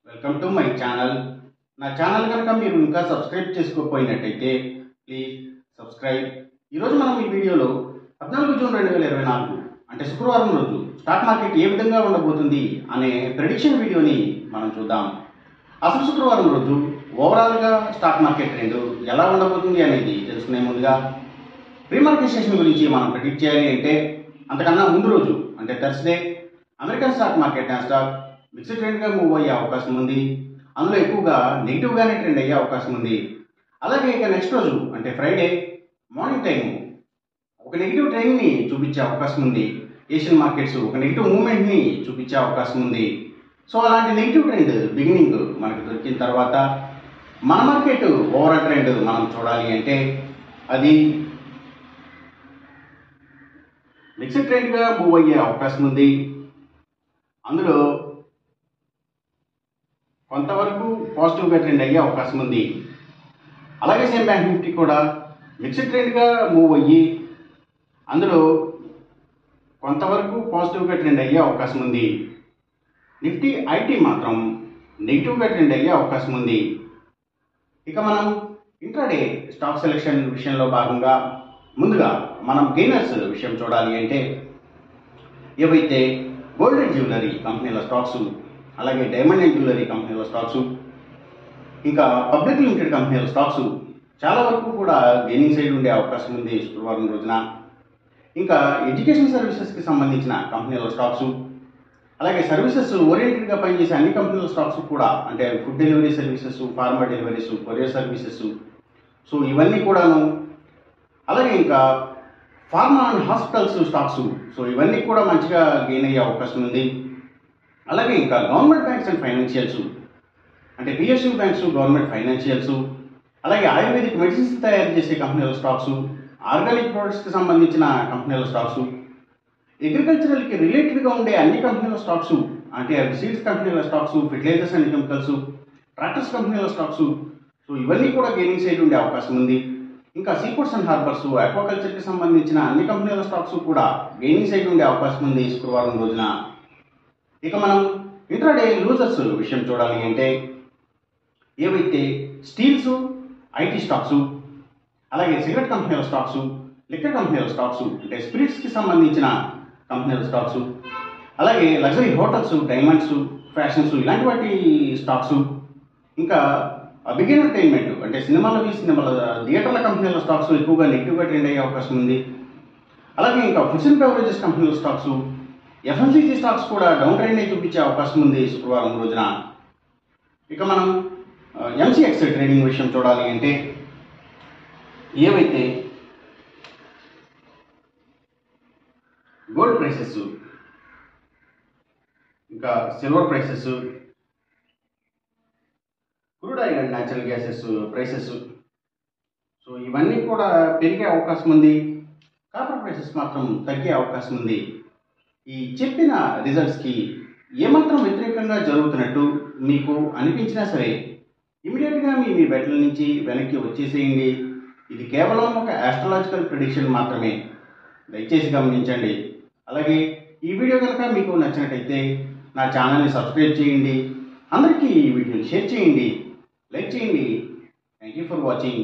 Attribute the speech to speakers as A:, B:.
A: Welcome to my channel. నా channel కనుక మీరు ఇంకా సబ్స్క్రైబ్ చేసుకోకపోయినట్టయితే ప్లీజ్ సబ్స్క్రైబ్. ఈరోజు మనం ఈ వీడియోలో 14 జూన్ 2024 అంటే శుక్రవారం రోజు స్టాక్ మార్కెట్ ఏ విధంగా ఉండబోతుంది అనే ప్రెడిక్షన్ వీడియోని మనం చూద్దాం. అసలు శుక్రవారం రోజు ఓవరాల్గా స్టాక్ మార్కెట్ ట్రెండ్ ఎలా ఉండబోతుంది అనేది తెలుసుకునే ముందుగా ప్రీ మార్కెట్ సెషన్ గురించి మనం ప్రెడిక్ట్ చేయాలి అంటే అంతకన్నా ముందు రోజు అంటే Thursday American stock market Nasdaq mixed ట్రెండ్గా మూవ్ అయ్యే అవకాశం ఉంది. అందులో ఎక్కువగా నెగిటివ్గానే ట్రెండ్ అయ్యే అవకాశం ఉంది. అలాగే ఇక నెక్స్ట్ రోజు అంటే ఫ్రైడే మార్నింగ్ టైం ఒక నెగిటివ్ ట్రెండ్ని చూపించే అవకాశం ఉంది. ఏషియన్ మార్కెట్స్ ఒక నెగిటివ్ మూవ్మెంట్ని చూపించే అవకాశం ఉంది. సో అలాంటి నెగిటివ్ ట్రెండ్ బిగినింగ్ మనకు దొరికిన తర్వాత మన మార్కెట్ ఓవరాల్ ట్రెండ్ మనం చూడాలి అంటే అది మిక్స్డ్ ట్రెండ్గా మూవ్ అయ్యే అవకాశం ఉంది. అందులో కొంతవరకు పాజిటివ్గా ట్రెండ్ అయ్యే అవకాశం ఉంది. అలాగే సేమ్ బ్యాంక్ నిఫ్టీ కూడా మిక్స్డ్ ట్రెండ్గా మూవ్ అయ్యి అందులో కొంతవరకు పాజిటివ్గా ట్రెండ్ అయ్యే అవకాశం ఉంది. నిఫ్టీ ఐటీ మాత్రం నెగిటివ్గా ట్రెండ్ అయ్యే అవకాశం ఉంది. ఇక మనం ఇంట్రాడే స్టాక్ సెలెక్షన్ విషయంలో భాగంగా ముందుగా మనం గెయినర్స్ విషయం చూడాలి అంటే ఏవైతే గోల్డ్ అండ్ జ్యువెలరీ కంపెనీల స్టాక్స్, అలాగే డైమండ్ అండ్ జ్యువెలరీ కంపెనీల స్టాక్స్, ఇంకా పబ్లిక్ లిమిటెడ్ కంపెనీల స్టాక్స్ చాలా వరకు కూడా గెయినింగ్ సైడ్ ఉండే అవకాశం ఉంది శుక్రవారం రోజున. ఇంకా ఎడ్యుకేషన్ సర్వీసెస్కి సంబంధించిన కంపెనీల స్టాక్స్, అలాగే సర్వీసెస్ ఓరియంటెడ్గా పనిచేసే అన్ని కంపెనీల స్టాక్స్ కూడా అంటే food delivery services, pharma deliveries, courier services, so ఇవన్నీ కూడాను, అలాగే ఇంకా pharma and hospitals stocks, so ఇవన్నీ కూడా మంచిగా గెయిన్ అయ్యే అవకాశం ఉంది. అలాగే ఇంకా గవర్నమెంట్ బ్యాంక్స్ అండ్ ఫైనాన్షియల్స్ అంటే పిఎస్యూ బ్యాంక్స్, గవర్నమెంట్ ఫైనాన్షియల్స్, అలాగే ఆయుర్వేదిక్ మెడిసిన్స్ తయారు చేసే కంపెనీల స్టాక్స్, ఆర్గానిక్ ప్రొడక్ట్స్కి సంబంధించిన కంపెనీల స్టాక్స్, అగ్రికల్చరల్కి రిలేటెడ్గా ఉండే అన్ని కంపెనీల స్టాక్స్ అంటే అవి సీడ్స్ కంపెనీల stocks, fertilisers and chemicals, tractors కంపెనీల స్టాక్స్, సో ఇవన్నీ కూడా గెయినింగ్ సైడ్ ఉండే అవకాశం ఉంది. ఇంకా సీపోర్ట్స్ అండ్ హార్బర్స్, ఆక్వాకల్చర్కి సంబంధించిన అన్ని కంపెనీల స్టాక్స్ కూడా గెయినింగ్ సైడ్ ఉండే అవకాశం ఉంది శుక్రవారం రోజున. ఇక మనం ఇంట్రాడే లూజర్స్ విషయం చూడాలి అంటే ఏవైతే స్టీల్స్, ఐటీ స్టాక్స్, అలాగే సిగరెట్ కంపెనీల స్టాక్స్, లిక్కర్ కంపెనీల స్టాక్స్ అంటే స్పిరిట్స్కి సంబంధించిన కంపెనీల స్టాక్స్, అలాగే లగ్జరీ హోటల్స్, డైమండ్స్, ఫ్యాషన్స్ ఇలాంటి వాటి స్టాక్స్, ఇంకా బిగ్ ఎంటర్టైన్మెంట్ అంటే సినిమాల థియేటర్ల కంపెనీల స్టాక్స్ ఎక్కువగా నెగిటివ్గా ట్రెండ్ అయ్యే అవకాశం ఉంది. అలాగే ఇంకా ఫుడ్స్ అండ్ బెవరేజెస్ కంపెనీల స్టాక్స్, ఎఫ్ఎంసీజీ స్టాక్స్ కూడా డౌన్ ట్రెండ్ చూపించే అవకాశం ఉంది శుక్రవారం రోజున. ఇక మనం ఎంసీఎక్స్ ట్రేడింగ్ విషయం చూడాలి అంటే ఏవైతే గోల్డ్ ప్రైసెస్, ఇంకా silver prices, crude oil and natural gases prices, so ఇవన్నీ కూడా పెరిగే అవకాశం ఉంది. కాపర్ ప్రైసెస్ మాత్రం తగ్గే అవకాశం ఉంది. ఈ చెప్పిన రిజల్ట్స్కి ఏమాత్రం వ్యతిరేకంగా జరుగుతున్నట్టు మీకు అనిపించినా సరే ఇమీడియట్గా మీ బెట్ల నుంచి వెనక్కి వచ్చేసేయండి. ఇది కేవలం ఒక ఆస్ట్రాలజికల్ ప్రిడిక్షన్ మాత్రమే, దయచేసి గమనించండి. అలాగే ఈ వీడియో కనుక మీకు నచ్చినట్టయితే నా ఛానల్ని సబ్స్క్రైబ్ చేయండి, అందరికీ ఈ వీడియోని షేర్ చేయండి, లైక్ చేయండి. Thank you for watching.